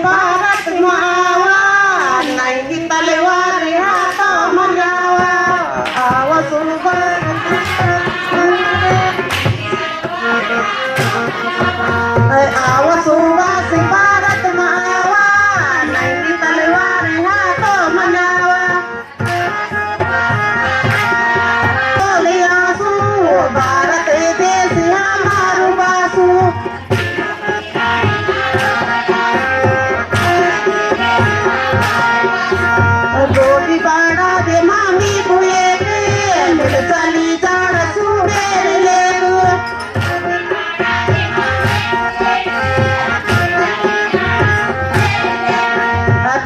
भारत मावा नहीं की तलवार हाथों मंगावा आवा सुभाष भारत मावा नहीं की तलवार हाथों मंगावा भारत देश हमारू बासु रोटी बाड़ा दे मामी बुए मिल चली जाड़ सुबेर ले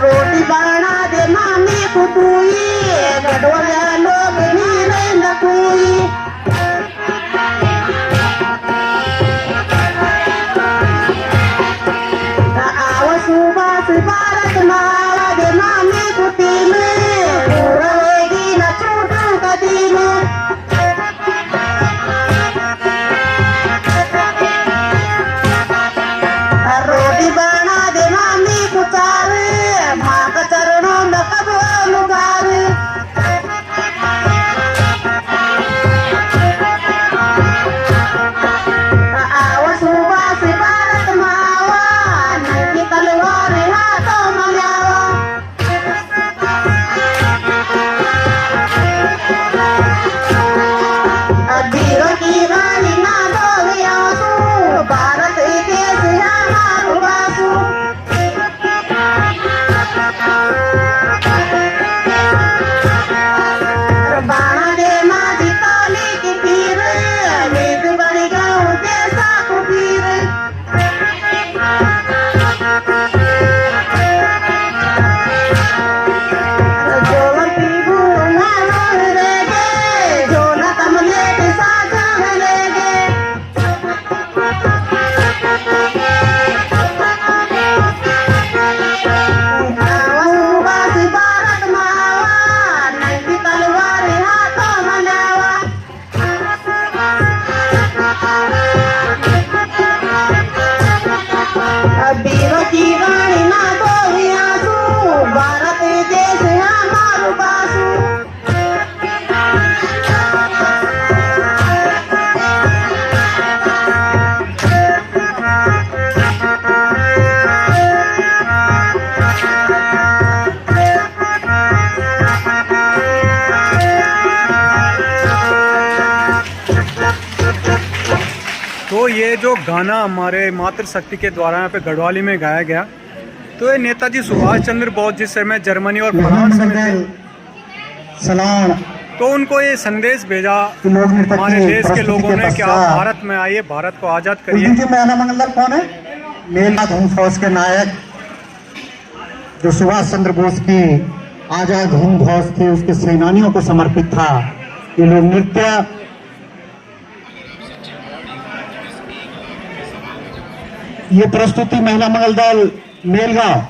रोटी बाड़ा दे मामी कुटुई गडोया लोग नीरे नकुई सुभाष भारत मावा दे मामी कुटी में रहेगी न छोटू कदी में रोटी बना दे मामी कुचावे माँ का चरणों में कब लुगावे आओ सुभाष भारत मावा नहीं तलवार हाथों मंगावा वीरों की रानी ना दोगे आंसू भारत देश हमारू बासु बाणा दे माझी ताली की पीर वेद बड़ी गाँव देसा कुबीर वीरों की रानी ना दोगे आंसू भारत देश हमारू बासु तो ये जो गाना हमारे मातृशक्ति के द्वारा यहाँ पे गढ़वाली में गाया गया, तो ये नेताजी सुभाष चंद्र बोस जिस समय जर्मनी और फ्रांस में थे, सलाम तो उनको ये संदेश भेजा हमारे देश के लोगों ने कि आप भारत में आइए, भारत को आज़ाद करिए। महिला मंगल कौन है? मेला हिंद फौज के नायक जो सुभाष चंद्र बोस की आजाद हिंद फौज थी, उसके सेनानियों को समर्पित था। ये लोग नृत्य ये प्रस्तुति महिला मंगल दल मेलगांव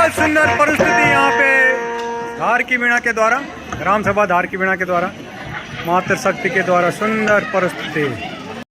बहुत सुंदर परिस्थिति यहाँ पे धार की वीणा के द्वारा, ग्राम सभा धार की वीणा के द्वारा, मातृशक्ति के द्वारा सुंदर परिस्थिति।